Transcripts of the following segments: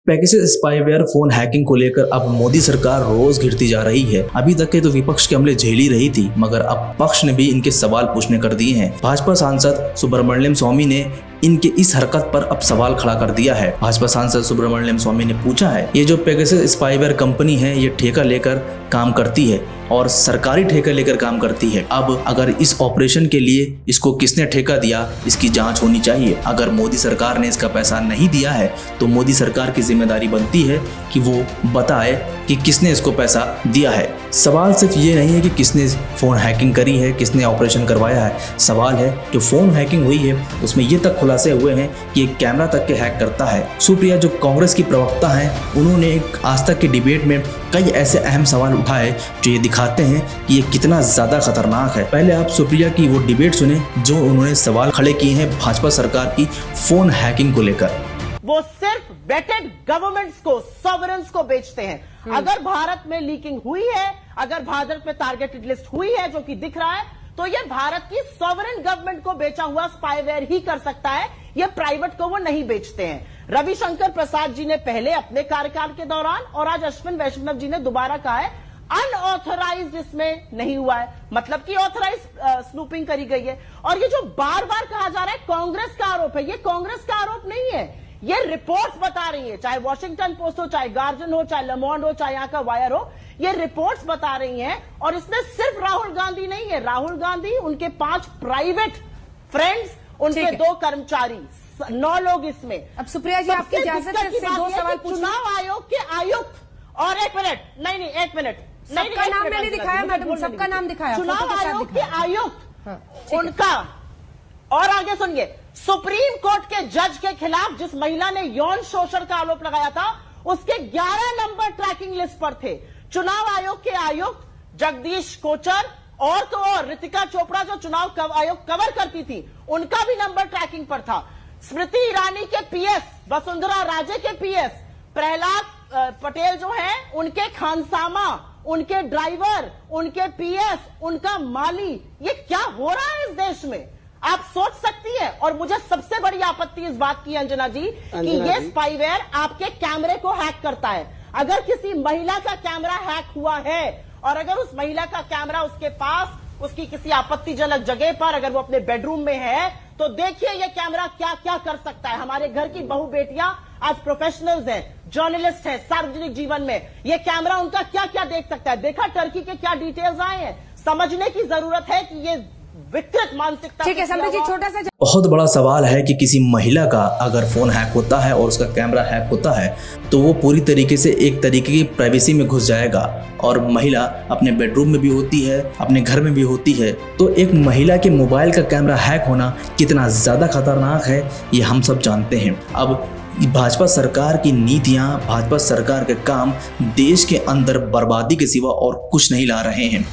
Pegasus spyware phone hacking को लेकर अब मोदी सरकार रोज घिरती जा रही है। अभी तक के तो विपक्ष के हमले झेल ही रही थी, मगर अब पक्ष ने भी इनके सवाल पूछने कर दिए हैं। भाजपा सांसद सुब्रमण्यम स्वामी ने इनके इस हरकत पर अब सवाल खड़ा कर दिया है। भाजपा सांसद सुब्रमण्यम स्वामी ने पूछा है, ये जो पेगासस स्पाईवेयर कंपनी है ये ठेका लेकर काम करती है और सरकारी ठेका लेकर काम करती है। अब अगर इस ऑपरेशन के लिए इसको किसने ठेका दिया, इसकी जांच होनी चाहिए। अगर मोदी सरकार ने इसका पैसा नहीं दिया है तो मोदी सरकार की जिम्मेदारी बनती है कि वो बताए कि किसने इसको पैसा दिया है। सवाल सिर्फ ये नहीं है कि किसने फोन हैकिंग करी है, किसने ऑपरेशन करवाया है। सवाल है जो फोन हैकिंग हुई है उसमें ये तक खुलासे हुए हैं कि एक कैमरा तक के हैक करता है। सुप्रिया जो कांग्रेस की प्रवक्ता हैं, उन्होंने एक आज तक के डिबेट में कई ऐसे अहम सवाल उठाए जो ये दिखाते हैं कि ये कितना ज्यादा खतरनाक है। पहले आप सुप्रिया की वो डिबेट सुने जो उन्होंने सवाल खड़े किए हैं भाजपा सरकार की फोन हैकिंग को लेकर। वो सिर्फ वेटेड गवर्नमेंट्स को, सॉवरेन्स को बेचते हैं। अगर भारत में लीकिंग हुई है, अगर भारत में टारगेटेड लिस्ट हुई है जो कि दिख रहा है, तो ये भारत की सॉवरेन गवर्नमेंट को बेचा हुआ स्पाईवेयर ही कर सकता है। ये प्राइवेट को वो नहीं बेचते हैं। रविशंकर प्रसाद जी ने पहले अपने कार्यकाल के दौरान और आज अश्विन वैष्णव जी ने दोबारा कहा है अनऑथराइज्ड इसमें नहीं हुआ है, मतलब कि ऑथराइज स्नूपिंग करी गई है। और ये जो बार बार कहा जा रहा है कांग्रेस का आरोप है, ये कांग्रेस का आरोप नहीं है, ये रिपोर्ट्स बता रही है। चाहे वॉशिंगटन पोस्ट हो, चाहे गार्जियन हो, चाहे लेमॉन्ड हो, चाहे यहाँ का वायर हो, ये रिपोर्ट्स बता रही हैं। और इसमें सिर्फ राहुल गांधी नहीं है, राहुल गांधी, उनके 5 प्राइवेट फ्रेंड्स, उनके 2 कर्मचारी, 9 लोग इसमें। अब सुप्रिया जी आपकी इजाजत से 2 सवाल पूछूं। चुनाव आयोग के आयुक्त और एक मिनट सबका नाम मैंने दिखाया मैडम, सबका नाम दिखाया। चुनाव आयोग के आयुक्त उनका, और आगे सुनिए, सुप्रीम कोर्ट के जज के खिलाफ जिस महिला ने यौन शोषण का आरोप लगाया था उसके 11 नंबर ट्रैकिंग लिस्ट पर थे। चुनाव आयोग के आयुक्त जगदीश कोचर और तो और ऋतिका चोपड़ा जो चुनाव आयोग कवर करती थी, उनका भी नंबर ट्रैकिंग पर था। स्मृति ईरानी के पीएस, वसुंधरा राजे के पीएस, प्रहलाद पटेल जो हैं उनके खानसामा, उनके ड्राइवर, उनके पीएस, उनका माली, ये क्या हो रहा है इस देश में आप सोच सकती है। और मुझे सबसे बड़ी आपत्ति इस बात की अंजना जी कि ये स्पाईवेयर आपके कैमरे को हैक करता है। अगर किसी महिला का कैमरा हैक हुआ है और अगर उस महिला का कैमरा उसके पास उसकी किसी आपत्तिजनक जगह पर, अगर वो अपने बेडरूम में है, तो देखिए ये कैमरा क्या क्या कर सकता है। हमारे घर की बहू बेटियां आज प्रोफेशनल्स हैं, जर्नलिस्ट हैं, सार्वजनिक जीवन में ये कैमरा उनका क्या क्या देख सकता है। देखा टर्की के क्या डिटेल्स आए हैं, समझने की जरूरत है कि ये विकृत मानसिकता। ठीक है समझी जी, छोटा सा बहुत बड़ा सवाल है कि किसी महिला का अगर फोन हैक होता है और उसका कैमरा हैक होता है तो वो पूरी तरीके से एक तरीके की प्राइवेसी में घुस जाएगा। और महिला अपने बेडरूम में भी होती है, अपने घर में भी होती है, तो एक महिला के मोबाइल का कैमरा हैक होना कितना ज्यादा खतरनाक है ये हम सब जानते हैं। अब भाजपा सरकार की नीतियां, भाजपा सरकार के काम देश के अंदर बर्बादी के सिवा और कुछ नहीं ला रहे हैं।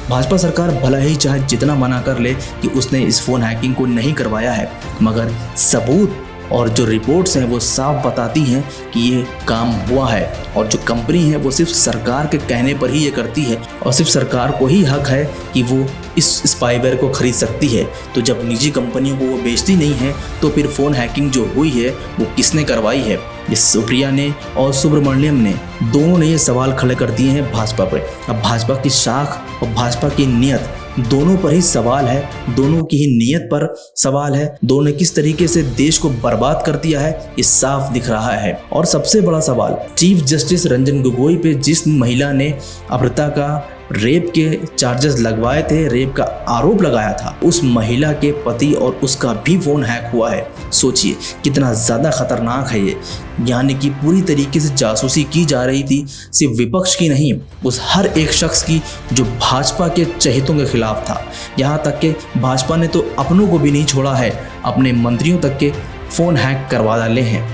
भाजपा सरकार भला ही चाहे जितना मना कर ले कि उसने इस फोन हैकिंग को नहीं करवाया है, मगर सबूत और जो रिपोर्ट्स हैं वो साफ बताती हैं कि ये काम हुआ है। और जो कंपनी है वो सिर्फ सरकार के कहने पर ही ये करती है और सिर्फ सरकार को ही हक है कि वो इस स्पाईवेयर को खरीद सकती है। तो जब निजी कंपनियों को वो बेचती नहीं है तो फिर फोन हैकिंग जो हुई है वो किसने करवाई है? ये सुप्रिया ने और सुब्रमण्यम ने, दोनों ने ये सवाल खड़े कर दिए हैं भाजपा पर। अब भाजपा की शाख और भाजपा की नीयत दोनों पर ही सवाल है, दोनों की ही नीयत पर सवाल है। दोनों ने किस तरीके से देश को बर्बाद कर दिया है ये साफ दिख रहा है। और सबसे बड़ा सवाल चीफ जस्टिस रंजन गोगोई पे जिस महिला ने अमृता का रेप के चार्जेस लगवाए थे, रेप का आरोप लगाया था, उस महिला के पति और उसका भी फोन हैक हुआ है। सोचिए कितना ज़्यादा खतरनाक है ये। यानी कि पूरी तरीके से जासूसी की जा रही थी, सिर्फ विपक्ष की नहीं, उस हर एक शख्स की जो भाजपा के चहेतों के खिलाफ था। यहाँ तक कि भाजपा ने तो अपनों को भी नहीं छोड़ा है, अपने मंत्रियों तक के फ़ोन हैक करवा डाले हैं।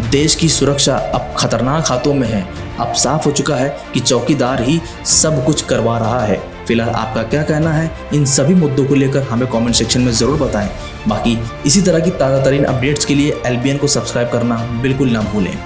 देश की सुरक्षा अब खतरनाक हाथों में है। अब साफ हो चुका है कि चौकीदार ही सब कुछ करवा रहा है। फिलहाल आपका क्या कहना है इन सभी मुद्दों को लेकर हमें कमेंट सेक्शन में ज़रूर बताएं। बाकी इसी तरह की ताज़ा तरीन अपडेट्स के लिए LBN को सब्सक्राइब करना बिल्कुल ना भूलें।